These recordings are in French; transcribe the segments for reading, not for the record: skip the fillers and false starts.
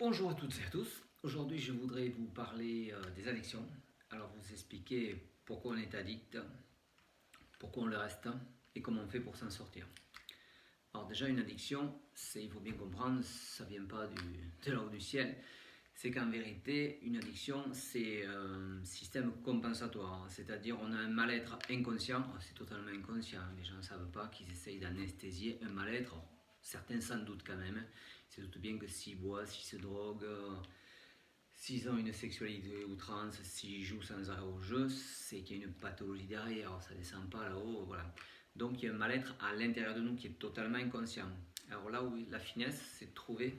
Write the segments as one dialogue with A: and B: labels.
A: Bonjour à toutes et à tous. Aujourd'hui, je voudrais vous parler des addictions. Alors, vous expliquer pourquoi on est addict, pourquoi on le reste et comment on fait pour s'en sortir. Alors, déjà, une addiction, il faut bien comprendre, ça ne vient pas de là-haut du ciel. C'est qu'en vérité, une addiction, c'est un système compensatoire. C'est-à-dire, on a un mal-être inconscient. C'est totalement inconscient. Les gens ne savent pas qu'ils essayent d'anesthésier un mal-être. Certains s'en doutent quand même. Ils se doutent bien que s'ils boivent, s'ils se droguent, s'ils ont une sexualité outrance, s'ils jouent sans arrêt au jeu, c'est qu'il y a une pathologie derrière. Ça ne descend pas là-haut. Voilà. Donc il y a un mal-être à l'intérieur de nous qui est totalement inconscient. Alors là où la finesse, c'est de trouver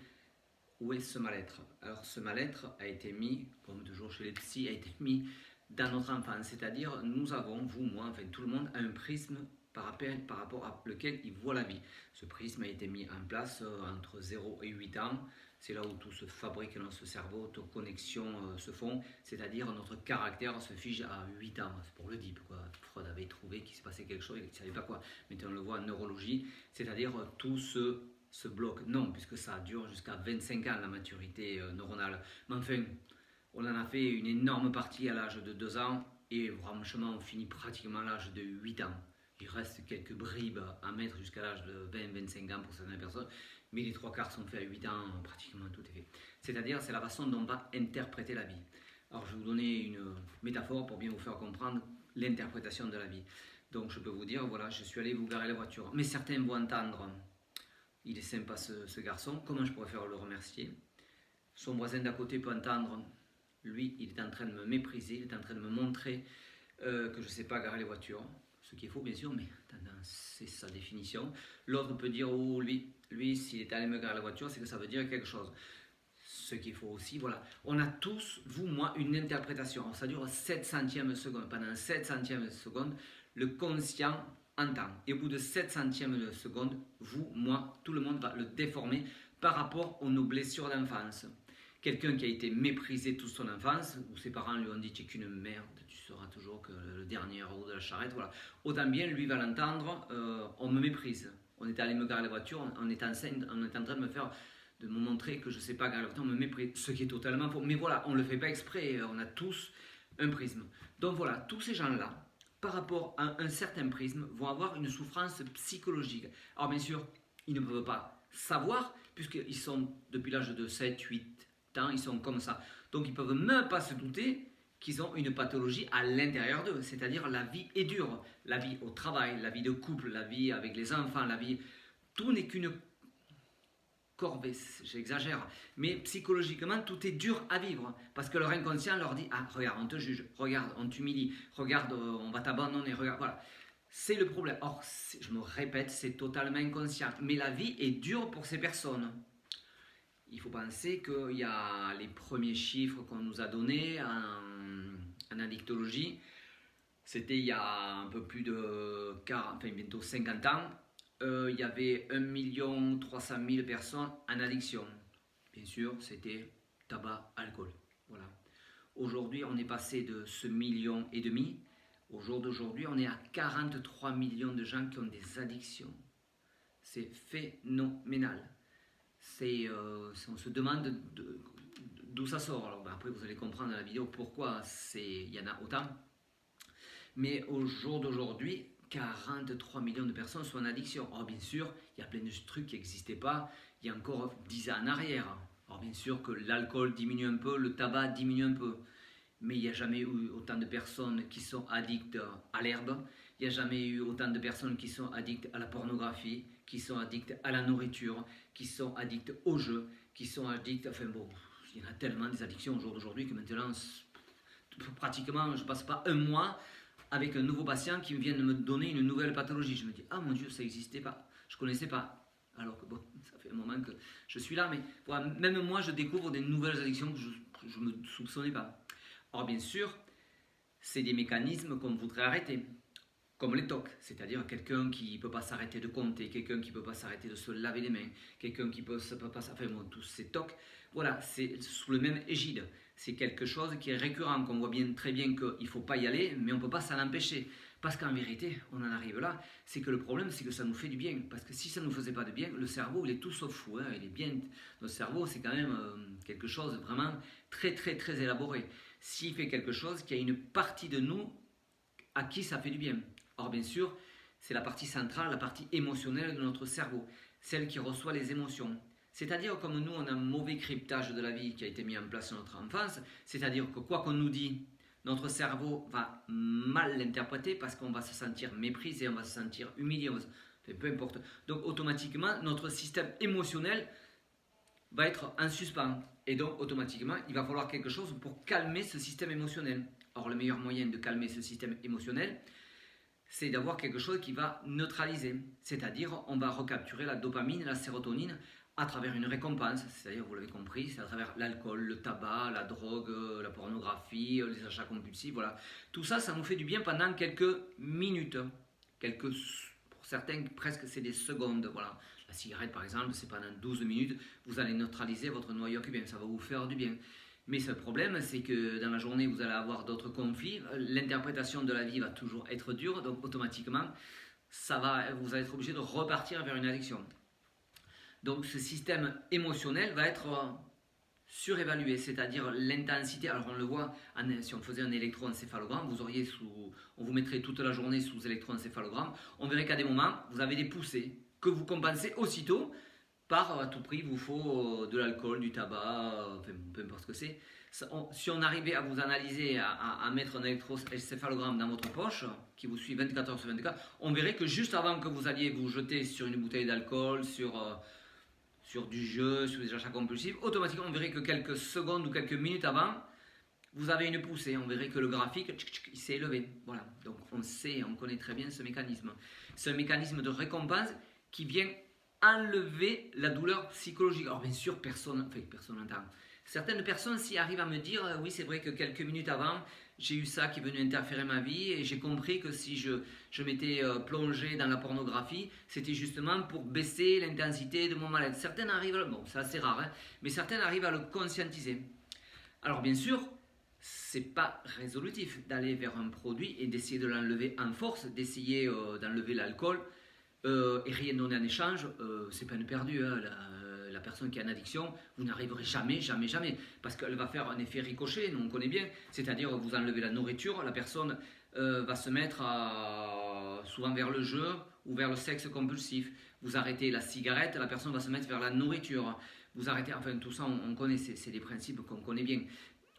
A: où est ce mal-être. Alors ce mal-être a été mis, comme toujours chez les psys, a été mis dans notre enfance. C'est-à-dire nous avons, vous, moi, enfin tout le monde, a un prisme par rapport à lequel il voit la vie. Ce prisme a été mis en place entre 0 et 8 ans. C'est là où tout se fabrique dans notre cerveau, toutes connexions se font, c'est-à-dire notre caractère se fige à 8 ans. C'est pour le DIP, quoi. Freud avait trouvé qu'il s'est passé quelque chose, il ne savait pas quoi. Maintenant on le voit en neurologie, c'est-à-dire tout se bloque. Non, puisque ça dure jusqu'à 25 ans la maturité neuronale. Mais enfin, on en a fait une énorme partie à l'âge de 2 ans et franchement on finit pratiquement à l'âge de 8 ans. Il reste quelques bribes à mettre jusqu'à l'âge de 20-25 ans pour certaines personnes, mais les 3 quarts sont faits à 8 ans, pratiquement tout est fait. C'est-à-dire, c'est la façon dont on va interpréter la vie. Alors, je vais vous donner une métaphore pour bien vous faire comprendre l'interprétation de la vie. Donc, je peux vous dire, voilà, je suis allé vous garer la voiture. Mais certains vont entendre, il est sympa ce garçon, comment je pourrais faire le remercier? Son voisin d'à côté peut entendre, lui, il est en train de me mépriser, il est en train de me montrer que je ne sais pas garer les voitures. Ce qui est faux bien sûr, mais c'est sa définition. L'autre peut dire, oh lui s'il est allé me garer la voiture, c'est que ça veut dire quelque chose. Ce qui est faux aussi, voilà. On a tous, vous, moi, une interprétation. Alors, ça dure 7 centièmes de seconde. Pendant 7 centièmes de seconde, le conscient entend. Et au bout de 7 centièmes de seconde, vous, moi, tout le monde va le déformer par rapport aux nos blessures d'enfance. Quelqu'un qui a été méprisé toute son enfance, où ses parents lui ont dit tu es qu'une merde, tu seras toujours que le dernier roue de la charrette, voilà. Autant bien lui va l'entendre, on me méprise. On est allé me garer la voiture, on est en train de me montrer que je ne sais pas garer la voiture, on me méprise. Ce qui est totalement faux. Mais voilà, on ne le fait pas exprès, on a tous un prisme. Donc voilà, tous ces gens-là, par rapport à un certain prisme, vont avoir une souffrance psychologique. Alors bien sûr, ils ne peuvent pas savoir, puisqu'ils sont depuis l'âge de 7, 8, ils sont comme ça. Donc ils ne peuvent même pas se douter qu'ils ont une pathologie à l'intérieur d'eux. C'est-à-dire la vie est dure. La vie au travail, la vie de couple, la vie avec les enfants, la vie... Tout n'est qu'une corvée, j'exagère. Mais psychologiquement, tout est dur à vivre. Parce que leur inconscient leur dit, ah regarde, on te juge, regarde, on t'humilie, regarde, on va t'abandonner, regarde, voilà. C'est le problème. Or, je me répète, c'est totalement inconscient. Mais la vie est dure pour ces personnes. Il faut penser qu'il y a les premiers chiffres qu'on nous a donnés en addictologie. C'était il y a un peu plus de 40, enfin bientôt 50 ans. Il y avait 1 300 000 personnes en addiction. Bien sûr, c'était tabac, alcool. Voilà. Aujourd'hui, on est passé de ce 1,5 million. Au jour d'aujourd'hui, on est à 43 millions de gens qui ont des addictions. C'est phénoménal. On se demande d'où ça sort. Alors, après, vous allez comprendre dans la vidéo pourquoi il y en a autant. Mais au jour d'aujourd'hui, 43 millions de personnes sont en addiction. Alors, bien sûr, il y a plein de trucs qui n'existaient pas il y a encore 10 ans en arrière. Alors, bien sûr que l'alcool diminue un peu, le tabac diminue un peu. Mais il n'y a jamais eu autant de personnes qui sont addictes à l'herbe. Il n'y a jamais eu autant de personnes qui sont addictes à la pornographie, qui sont addictes à la nourriture, qui sont addictes au jeu, qui sont addictes... Enfin bon, il y en a tellement des addictions au jour d'aujourd'hui que maintenant, pratiquement, je ne passe pas un mois avec un nouveau patient qui vient de me donner une nouvelle pathologie. Je me dis, ah mon Dieu, ça n'existait pas, je ne connaissais pas. Alors que bon, ça fait un moment que je suis là, mais voilà, même moi, je découvre des nouvelles addictions que je ne me soupçonnais pas. Or, bien sûr, c'est des mécanismes qu'on voudrait arrêter, comme les TOC, c'est-à-dire quelqu'un qui ne peut pas s'arrêter de compter, quelqu'un qui ne peut pas s'arrêter de se laver les mains, quelqu'un qui peut pas... Enfin, bon, tous ces TOC, voilà, c'est sous le même égide. C'est quelque chose qui est récurrent, qu'on voit bien, très bien qu'il ne faut pas y aller, mais on ne peut pas s'en empêcher. Parce qu'en vérité, on en arrive là, c'est que le problème, c'est que ça nous fait du bien. Parce que si ça ne nous faisait pas de bien, le cerveau, il est tout sauf fou. Hein, il est bien. Notre cerveau, c'est quand même quelque chose de vraiment très, très, très élaboré. S'il fait quelque chose, qu'il y a une partie de nous à qui ça fait du bien. Or, bien sûr, c'est la partie centrale, la partie émotionnelle de notre cerveau, celle qui reçoit les émotions. C'est-à-dire, comme nous, on a un mauvais cryptage de la vie qui a été mis en place dans notre enfance, c'est-à-dire que quoi qu'on nous dit, notre cerveau va mal l'interpréter parce qu'on va se sentir méprisé, on va se sentir humilié, peu importe. Donc, automatiquement, notre système émotionnel va être en suspens. Et donc, automatiquement, il va falloir quelque chose pour calmer ce système émotionnel. Or, le meilleur moyen de calmer ce système émotionnel, c'est d'avoir quelque chose qui va neutraliser. C'est-à-dire, on va recapturer la dopamine, la sérotonine à travers une récompense. C'est-à-dire, vous l'avez compris, c'est à travers l'alcool, le tabac, la drogue, la pornographie, les achats compulsifs, voilà. Tout ça, ça nous fait du bien pendant quelques minutes. Pour certains, presque, c'est des secondes, voilà. La cigarette, par exemple, c'est pendant 12 minutes, vous allez neutraliser votre noyau cubain, ça va vous faire du bien. Mais ce problème, c'est que dans la journée, vous allez avoir d'autres conflits. L'interprétation de la vie va toujours être dure, donc automatiquement, vous allez être obligé de repartir vers une addiction. Donc ce système émotionnel va être surévalué, c'est-à-dire l'intensité. Alors on le voit, si on faisait un électroencéphalogramme, on vous mettrait toute la journée sous électroencéphalogramme. On verrait qu'à des moments, vous avez des poussées que vous compensez aussitôt par à tout prix, il vous faut de l'alcool, du tabac, enfin, peu importe ce que c'est. Si on arrivait à vous analyser, à mettre un électroencéphalogramme dans votre poche, qui vous suit 24 heures sur 24, on verrait que juste avant que vous alliez vous jeter sur une bouteille d'alcool, sur du jeu, sur des achats compulsifs, automatiquement on verrait que quelques secondes ou quelques minutes avant, vous avez une poussée. On verrait que le graphique, il s'est élevé. Voilà. Donc on connaît très bien ce mécanisme. C'est un mécanisme de récompense qui vient enlever la douleur psychologique. Alors bien sûr, personne n'entend. Certaines personnes s'y arrivent à me dire, oui c'est vrai que quelques minutes avant, j'ai eu ça qui est venu interférer ma vie et j'ai compris que si je m'étais plongé dans la pornographie, c'était justement pour baisser l'intensité de mon mal-être. Certaines arrivent, bon c'est assez rare, hein, mais certaines arrivent à le conscientiser. Alors bien sûr, c'est pas résolutif d'aller vers un produit et d'essayer de l'enlever en force, d'essayer d'enlever l'alcool, et rien donner en échange, c'est peine perdue. Hein, la personne qui a une addiction, vous n'arriverez jamais, parce qu'elle va faire un effet ricochet, nous on connaît bien, c'est-à-dire vous enlevez la nourriture, la personne va se mettre souvent vers le jeu ou vers le sexe compulsif. Vous arrêtez la cigarette, la personne va se mettre vers la nourriture. Vous arrêtez, enfin tout ça on connaît, c'est des principes qu'on connaît bien.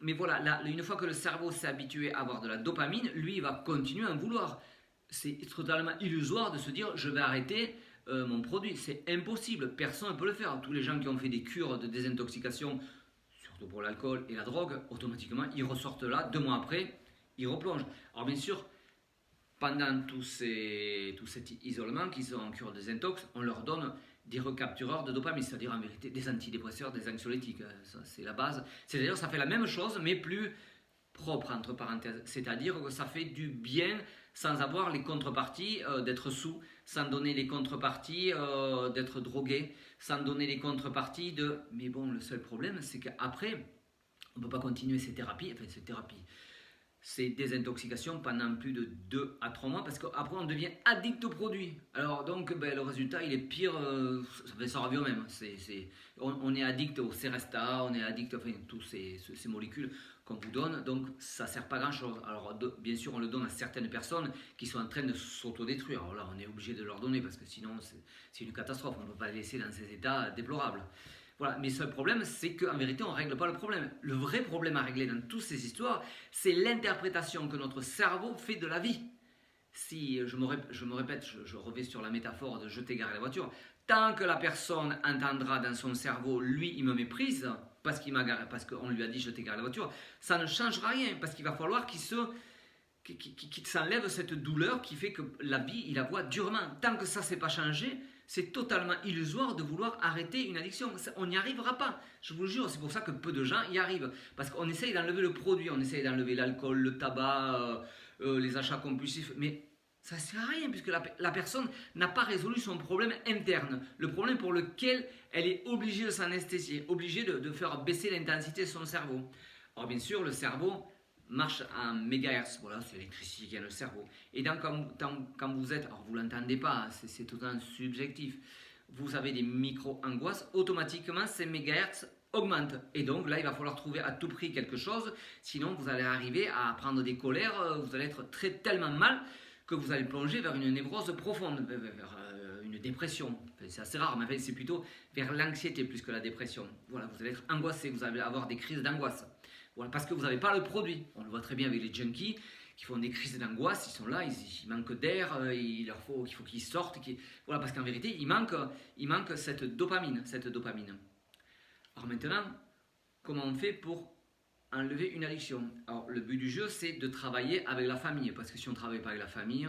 A: Mais voilà, une fois que le cerveau s'est habitué à avoir de la dopamine, lui il va continuer à en vouloir. C'est totalement illusoire de se dire je vais arrêter mon produit. C'est impossible, personne ne peut le faire. Tous les gens qui ont fait des cures de désintoxication, surtout pour l'alcool et la drogue, automatiquement ils ressortent là, 2 mois après, ils replongent. Alors bien sûr, pendant tout cet isolement qu'ils sont en cure de désintox, on leur donne des recaptureurs de dopamine, c'est-à-dire en vérité des antidépresseurs, des anxiolytiques. Ça, c'est la base. C'est-à-dire ça fait la même chose, mais plus propre, entre parenthèses. C'est-à-dire que ça fait du bien sans avoir les contreparties d'être sous, sans donner les contreparties d'être drogué, sans donner les contreparties de... Mais bon, le seul problème, c'est qu'après, on ne peut pas continuer ces thérapies, ces désintoxications pendant plus de 2 à 3 mois, parce qu'après, on devient addict au produit. Alors donc, le résultat, il est pire, ça revient au même. On est addict au Seresta, on est addict à tous ces molécules qu'on vous donne, donc ça ne sert pas à grand chose. Alors bien sûr on le donne à certaines personnes qui sont en train de s'autodétruire. Alors là on est obligé de leur donner parce que sinon c'est une catastrophe, on ne peut pas les laisser dans ces états déplorables. Voilà, mais ce problème c'est qu'en vérité on ne règle pas le problème. Le vrai problème à régler dans toutes ces histoires, c'est l'interprétation que notre cerveau fait de la vie. Si je me répète, je reviens sur la métaphore de je t'ai garé la voiture, tant que la personne entendra dans son cerveau, lui il me méprise, parce qu'on lui a dit je t'ai garé la voiture, ça ne changera rien, parce qu'il va falloir qu'il s'enlève cette douleur qui fait que la vie, il la voit durement. Tant que ça ne s'est pas changé, c'est totalement illusoire de vouloir arrêter une addiction. On n'y arrivera pas, je vous le jure, c'est pour ça que peu de gens y arrivent. Parce qu'on essaye d'enlever le produit, on essaye d'enlever l'alcool, le tabac, les achats compulsifs, mais ça ne sert à rien puisque la personne n'a pas résolu son problème interne. Le problème pour lequel elle est obligée de s'anesthésier, obligée de faire baisser l'intensité de son cerveau. Alors bien sûr, le cerveau, marche en mégahertz. Voilà, c'est l'électricité qui est dans le cerveau. Et donc, quand vous êtes, alors vous ne l'entendez pas, c'est totalement subjectif, vous avez des micro-angoisses, automatiquement ces mégahertz augmentent. Et donc là, il va falloir trouver à tout prix quelque chose, sinon vous allez arriver à prendre des colères, vous allez être tellement mal que vous allez plonger vers une névrose profonde, vers une dépression. Enfin, c'est assez rare, mais enfin, c'est plutôt vers l'anxiété plus que la dépression. Voilà, vous allez être angoissé, vous allez avoir des crises d'angoisse. Voilà, parce que vous n'avez pas le produit. On le voit très bien avec les junkies qui font des crises d'angoisse, ils sont là, ils manquent d'air, il faut qu'ils sortent. Voilà, parce qu'en vérité, il manque cette dopamine. Alors maintenant, comment on fait pour enlever une addiction? Alors le but du jeu, c'est de travailler avec la famille, parce que si on ne travaille pas avec la famille,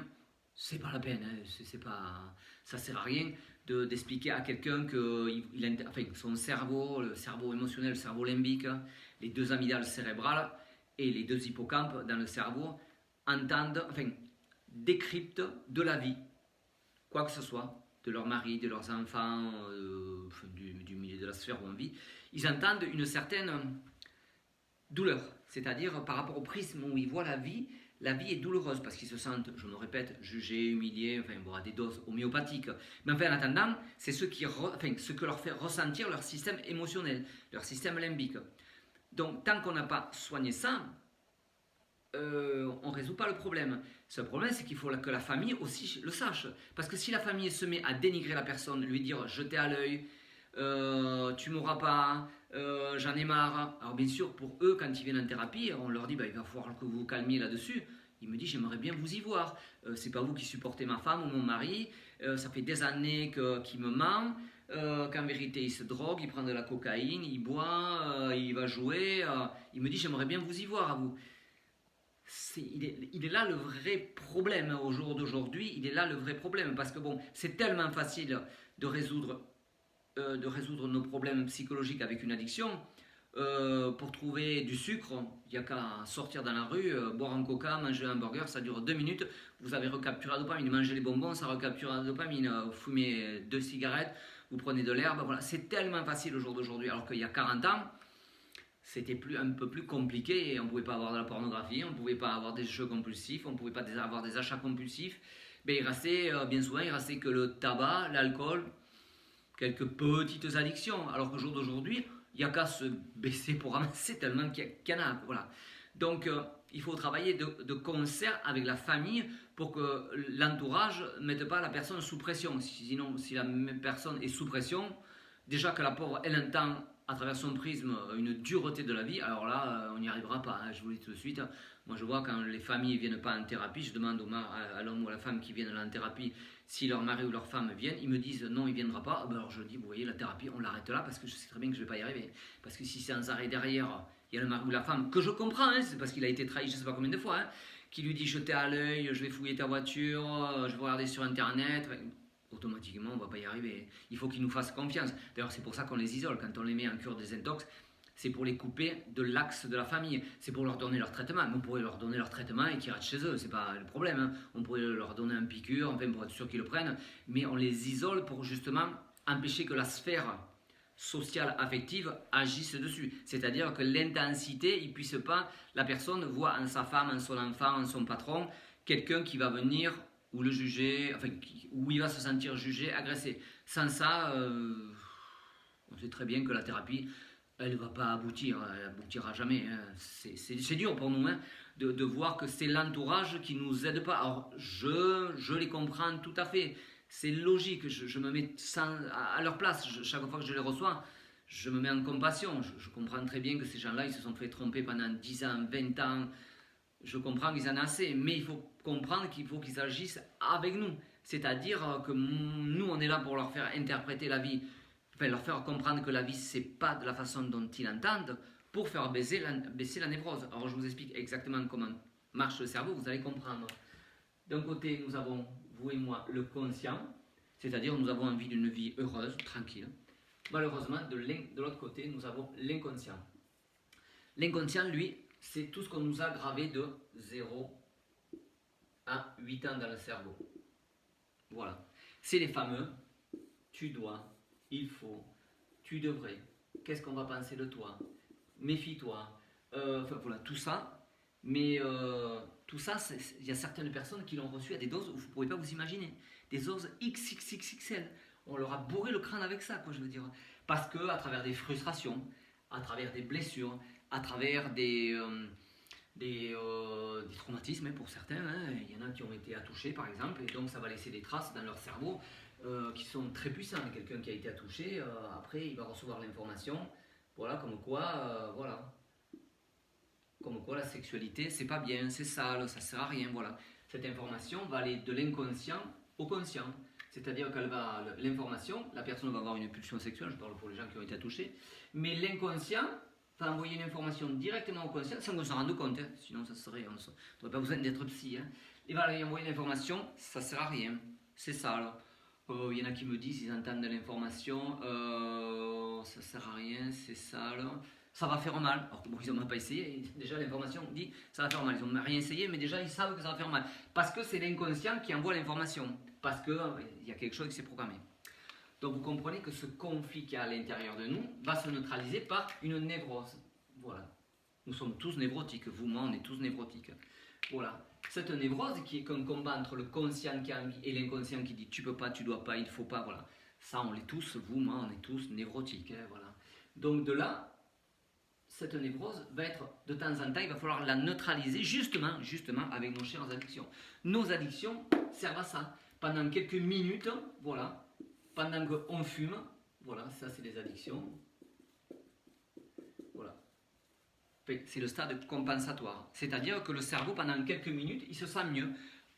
A: c'est pas la peine, hein, ça sert à rien d'expliquer à quelqu'un que son cerveau, le cerveau émotionnel, le cerveau limbique, les deux amygdales cérébrales et les deux hippocampes dans le cerveau décryptent de la vie, quoi que ce soit, de leur mari, de leurs enfants, du milieu de la sphère où on vit, ils entendent une certaine douleur, c'est-à-dire par rapport au prisme où ils voient la vie est douloureuse parce qu'ils se sentent, je me répète, jugés, humiliés, à des doses homéopathiques. Mais enfin, en attendant, c'est ce que leur fait ressentir leur système émotionnel, leur système limbique. Donc, tant qu'on n'a pas soigné ça, on ne résout pas le problème. Ce problème, c'est qu'il faut que la famille aussi le sache. Parce que si la famille se met à dénigrer la personne, lui dire jeter à l'œil, tu m'auras pas, j'en ai marre. Alors bien sûr, pour eux, quand ils viennent en thérapie, on leur dit il va falloir que vous vous calmiez là-dessus. Il me dit j'aimerais bien vous y voir. C'est pas vous qui supportez ma femme ou mon mari. Ça fait des années qu'il me ment. Qu'en vérité il se drogue, il prend de la cocaïne, il boit, il va jouer. Il me dit j'aimerais bien vous y voir à vous. Il est là le vrai problème au jour d'aujourd'hui. Il est là le vrai problème parce que bon, c'est tellement facile de résoudre nos problèmes psychologiques avec une addiction. Pour trouver du sucre, il n'y a qu'à sortir dans la rue, boire un coca, manger un burger, ça dure 2 minutes, vous avez recapturé la dopamine. Manger les bonbons, ça recapture la dopamine. Vous fumez 2 cigarettes, vous prenez de l'herbe, voilà. C'est tellement facile au jour d'aujourd'hui, alors qu'il y a 40 ans, c'était un peu plus compliqué. On ne pouvait pas avoir de la pornographie, on ne pouvait pas avoir des jeux compulsifs, on ne pouvait pas avoir des achats compulsifs. Mais bien souvent, il restait que le tabac, l'alcool, quelques petites addictions. Alors qu'au jour d'aujourd'hui, il n'y a qu'à se baisser pour ramasser tellement qu'il y en a. Voilà. Donc, il faut travailler de concert avec la famille pour que l'entourage ne mette pas la personne sous pression. Sinon, si la personne est sous pression, déjà que la pauvre, elle entend à travers son prisme une dureté de la vie, alors là, on n'y arrivera pas, hein, je vous le dis tout de suite. Moi, je vois quand les familles ne viennent pas en thérapie, je demande à l'homme ou à la femme qui viennent en thérapie si leur mari ou leur femme viennent, ils me disent non, il ne viendra pas. Alors je dis, vous voyez, la thérapie, on l'arrête là parce que je sais très bien que je ne vais pas y arriver. Parce que si c'est un arrêt derrière, il y a le mari ou la femme, que je comprends, hein, c'est parce qu'il a été trahi je ne sais pas combien de fois, hein, qui lui dit je t'ai à l'œil, je vais fouiller ta voiture, je vais regarder sur internet. Automatiquement, on ne va pas y arriver. Il faut qu'ils nous fassent confiance. D'ailleurs, c'est pour ça qu'on les isole. Quand on les met en cure désintox, c'est pour les couper de l'axe de la famille. C'est pour leur donner leur traitement. Mais on pourrait leur donner leur traitement et qu'ils restent chez eux. Ce n'est pas le problème. Hein. On pourrait leur donner un piqûre, enfin, pour être sûr qu'ils le prennent. Mais on les isole pour justement empêcher que la sphère sociale, affective agisse dessus. C'est-à-dire que l'intensité, il puisse pas, la personne voit en sa femme, en son enfant, en son patron, quelqu'un qui va venir ou le juger, où il va se sentir jugé, agressé. Sans ça, on sait très bien que la thérapie, elle ne va pas aboutir, elle n'aboutira jamais. Hein. C'est dur pour nous hein, de voir que c'est l'entourage qui ne nous aide pas. Alors, je les comprends tout à fait. C'est logique, je me mets à leur place. Chaque fois que je les reçois, je me mets en compassion. Je comprends très bien que ces gens-là, ils se sont fait tromper pendant 10 ans, 20 ans. Je comprends qu'ils en ont assez, mais il faut comprendre qu'il faut qu'ils agissent avec nous. C'est-à-dire que nous, on est là pour leur faire interpréter la vie, leur faire comprendre que la vie, c'est pas de la façon dont ils l'entendent, pour faire baisser la névrose. Alors, je vous explique exactement comment marche le cerveau, vous allez comprendre. D'un côté, nous avons, vous et moi, le conscient, c'est-à-dire nous avons envie d'une vie heureuse, tranquille. Malheureusement, de l'autre côté, nous avons l'inconscient. L'inconscient, lui, c'est tout ce qu'on nous a gravé de 0 à 8 ans dans le cerveau. Voilà. C'est les fameux tu dois, il faut, tu devrais, qu'est-ce qu'on va penser de toi, méfie-toi. Voilà, tout ça, Mais tout ça, il y a certaines personnes qui l'ont reçu à des doses où vous ne pouvez pas vous imaginer. Des doses XXXXL. On leur a bourré le crâne avec ça, quoi, je veux dire. Parce que à travers des frustrations, à travers des blessures, à travers des traumatismes pour certains, hein. Il y en a qui ont été attouchés par exemple, et donc ça va laisser des traces dans leur cerveau qui sont très puissantes. Quelqu'un qui a été attouché, après il va recevoir l'information, voilà, comme quoi, comme quoi la sexualité c'est pas bien, c'est sale, ça sert à rien, voilà. Cette information va aller de l'inconscient au conscient. C'est-à-dire que l'information, la personne va avoir une pulsion sexuelle, je parle pour les gens qui ont été touchés, mais l'inconscient va envoyer une information directement au conscient sans qu'on s'en rende compte, hein. Sinon ça serait, on n'aurait pas besoin d'être psy. Hein. Il va lui envoyer l'information, ça ne sert à rien, c'est ça alors. Il y en a qui me disent, ils entendent de l'information, ça ne sert à rien, c'est sale, ça va faire mal. Alors bon, ils n'ont même pas essayé, déjà l'information dit ça va faire mal, ils n'ont rien essayé, mais déjà ils savent que ça va faire mal. Parce que c'est l'inconscient qui envoie l'information, parce qu'il y a quelque chose qui s'est programmé. Donc vous comprenez que ce conflit qu'il y a à l'intérieur de nous va se neutraliser par une névrose. Voilà. Nous sommes tous névrotiques, vous, moi, on est tous névrotiques. Voilà. Cette névrose qui est qu'un combat entre le conscient qui a envie et l'inconscient qui dit tu peux pas, tu dois pas, il faut pas, voilà. Ça, on l'est tous, vous, moi, on est tous névrotiques, hein, voilà. Donc de là, cette névrose va être, de temps en temps, il va falloir la neutraliser justement avec nos chères addictions. Nos addictions servent à ça. Pendant quelques minutes, voilà, pendant qu'on fume, voilà, ça c'est des addictions. Voilà. C'est le stade compensatoire. C'est-à-dire que le cerveau, pendant quelques minutes, il se sent mieux.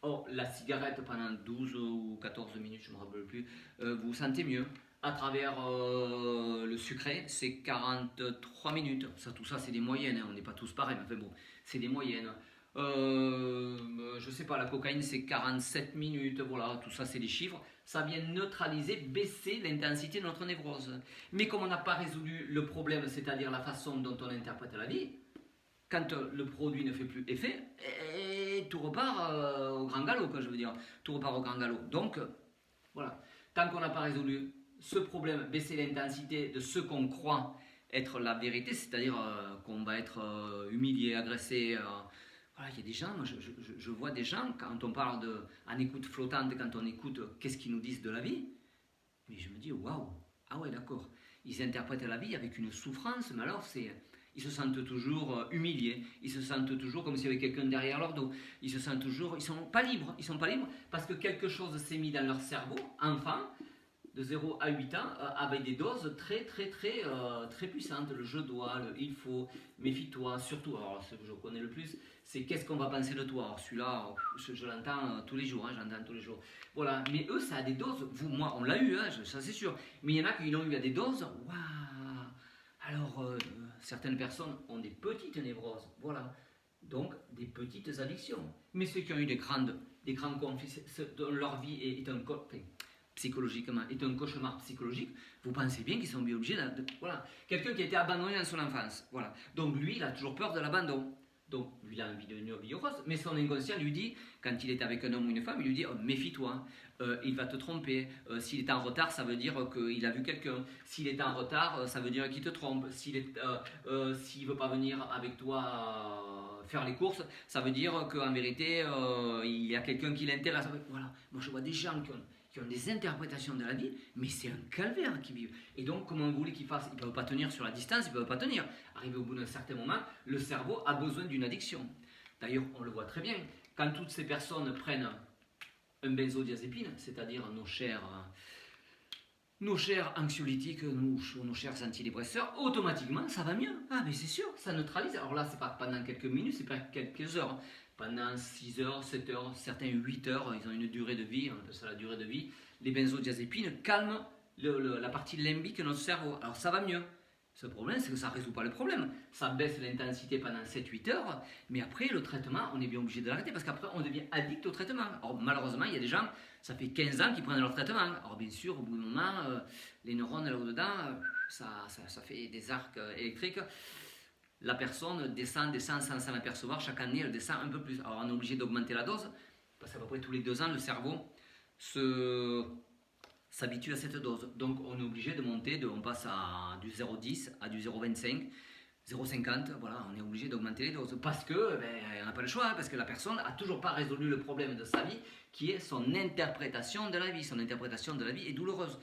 A: Or, la cigarette, pendant 12 ou 14 minutes, je ne me rappelle plus, vous vous sentez mieux. À travers le sucré, c'est 43 minutes. Ça, tout ça, c'est des moyennes. Hein. On n'est pas tous pareils, mais enfin bon, c'est des moyennes. Je sais pas, la cocaïne, c'est 47 minutes. Voilà, tout ça, c'est des chiffres. Ça vient neutraliser, baisser l'intensité de notre névrose. Mais comme on n'a pas résolu le problème, c'est-à-dire la façon dont on interprète la vie, quand le produit ne fait plus effet, et tout repart au grand galop, quoi, je veux dire. Tout repart au grand galop. Donc, voilà. Tant qu'on n'a pas résolu ce problème, baisser l'intensité de ce qu'on croit être la vérité, c'est-à-dire qu'on va être humilié, agressé. Voilà, il y a des gens, je vois des gens, quand on parle en écoute flottante, quand on écoute qu'est-ce qu'ils nous disent de la vie, mais je me dis, waouh, ah ouais, d'accord. Ils interprètent la vie avec une souffrance, mais alors ils se sentent toujours humiliés, ils se sentent toujours comme s'il y avait quelqu'un derrière leur dos, ils se sentent toujours, ils sont pas libres parce que quelque chose s'est mis dans leur cerveau, enfant, de 0 à 8 ans, avec des doses très puissantes. Le je dois, le il faut, méfie-toi, surtout, alors ce que je connais le plus, c'est qu'est-ce qu'on va penser de toi. Alors celui-là, je l'entends tous les jours, hein, j'entends tous les jours. Voilà, mais eux, ça a des doses, vous, moi, on l'a eu, hein, ça c'est sûr, mais il y en a qui l'ont eu à des doses, waouh. Alors, certaines personnes ont des petites névroses, voilà, donc des petites addictions. Mais ceux qui ont eu des grands conflits, dont leur vie est un psychologiquement, est un cauchemar psychologique, vous pensez bien qu'ils sont bien obligés voilà. Quelqu'un qui a été abandonné dans son enfance, voilà. Donc lui, il a toujours peur de l'abandon. Donc lui, il a envie d'une vie heureuse, mais son inconscient lui dit, quand il est avec un homme ou une femme, il lui dit, oh, méfie-toi, il va te tromper, s'il est en retard, ça veut dire qu'il a vu quelqu'un, s'il est en retard, ça veut dire qu'il te trompe, s'il ne veut pas venir avec toi faire les courses, ça veut dire qu'en vérité, il y a quelqu'un qui l'intéresse. Voilà, moi je vois des gens qui ont des interprétations de la vie, mais c'est un calvaire qu'ils vivent. Et donc, comment vous voulez qu'ils fassent? Ils ne peuvent pas tenir sur la distance, ils ne peuvent pas tenir. Arrivé au bout d'un certain moment, le cerveau a besoin d'une addiction. D'ailleurs, on le voit très bien. Quand toutes ces personnes prennent un benzodiazépine, c'est-à-dire nos chers anxiolytiques, nos chers antidépresseurs, automatiquement, ça va mieux. Ah, mais c'est sûr, ça neutralise. Alors là, c'est pas pendant quelques minutes, c'est pas quelques heures. Pendant 6 heures, 7 heures, certains 8 heures, ils ont une durée de vie, on appelle ça la durée de vie. Les benzodiazépines calment la partie limbique de notre cerveau. Alors ça va mieux. Ce problème, c'est que ça ne résout pas le problème. Ça baisse l'intensité pendant 7-8 heures, mais après, le traitement, on est bien obligé de l'arrêter parce qu'après, on devient addict au traitement. Alors malheureusement, il y a des gens, ça fait 15 ans qu'ils prennent leur traitement. Alors bien sûr, au bout d'un moment, les neurones là-dedans, ça fait des arcs électriques. La personne descend sans l'apercevoir. Chaque année, elle descend un peu plus. Alors, on est obligé d'augmenter la dose, parce qu'à peu près tous les 2 ans, le cerveau s'habitue à cette dose. Donc, on est obligé de monter, on passe du 0,10 à du 0,25. 0,50, voilà, on est obligé d'augmenter les doses parce que on n'a pas le choix, parce que la personne n'a toujours pas résolu le problème de sa vie, qui est son interprétation de la vie. Son interprétation de la vie est douloureuse.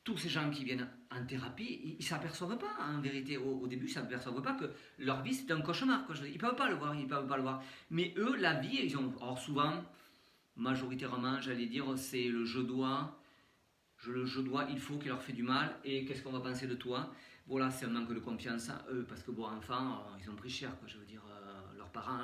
A: Tous ces gens qui viennent en thérapie, ils ne s'aperçoivent pas, en vérité, au début, ils ne s'aperçoivent pas que leur vie c'est un cauchemar. Quoi. Ils ne peuvent pas le voir, ils peuvent pas le voir. Mais eux, la vie, ils ont, alors souvent, majoritairement, j'allais dire, c'est le je dois, il faut qui leur fait du mal, et qu'est-ce qu'on va penser de toi? Voilà, c'est un manque de confiance à eux, parce que bon, enfants, ils ont pris cher, quoi, je veux dire, leurs parents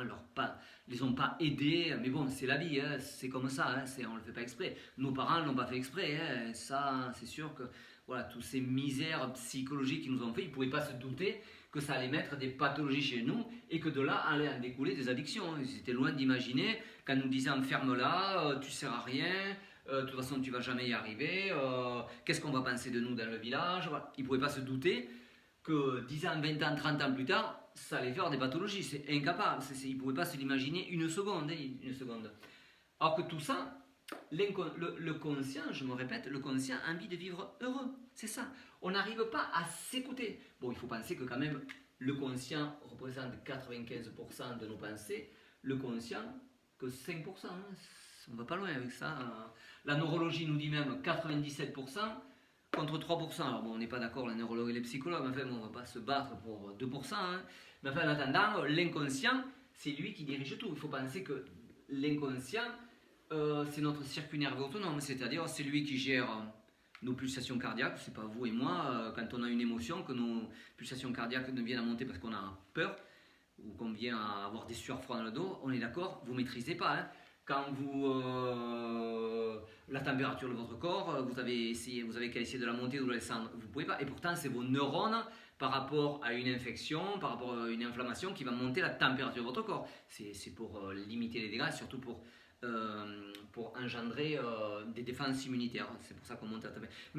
A: les ont pas aidés, mais bon, c'est la vie, hein, c'est comme ça, hein, on le fait pas exprès. Nos parents l'ont pas fait exprès, hein, ça, c'est sûr que, voilà, toutes ces misères psychologiques qu'ils nous ont fait, ils pouvaient pas se douter que ça allait mettre des pathologies chez nous, et que de là allaient en découler des addictions. Ils étaient loin d'imaginer, quand nous disaient enferme-la, tu sers à rien, de toute façon tu vas jamais y arriver, qu'est-ce qu'on va penser de nous dans le village, voilà. Ils ne pouvaient pas se douter que 10 ans, 20 ans, 30 ans plus tard, ça allait faire des pathologies, c'est incapable, ils ne pouvaient pas se l'imaginer une seconde, une seconde. Alors que tout ça, le conscient, je me répète, le conscient a envie de vivre heureux, c'est ça. On n'arrive pas à s'écouter. Bon, il faut penser que quand même, le conscient représente 95% de nos pensées, le conscient que 5%, hein, on va pas loin avec ça. La neurologie nous dit même 97% contre 3%. Alors bon, on n'est pas d'accord, les neurologues et les psychologues, mais enfin, bon, on ne va pas se battre pour 2%. Hein. Mais enfin, en attendant, l'inconscient, c'est lui qui dirige tout. Il faut penser que l'inconscient, c'est notre circuit nerveux autonome, c'est-à-dire c'est lui qui gère nos pulsations cardiaques, c'est pas vous et moi, quand on a une émotion, que nos pulsations cardiaques ne viennent à monter parce qu'on a peur, ou qu'on vient à avoir des sueurs froides dans le dos, on est d'accord, vous ne maîtrisez pas. Hein. Quand la température de votre corps, vous avez qu'à essayer de la monter ou de la descendre, vous ne pouvez pas. Et pourtant, c'est vos neurones par rapport à une infection, par rapport à une inflammation qui va monter la température de votre corps. C'est pour limiter les dégâts, surtout pour engendrer des défenses immunitaires. C'est pour ça qu'on monte la température. Mais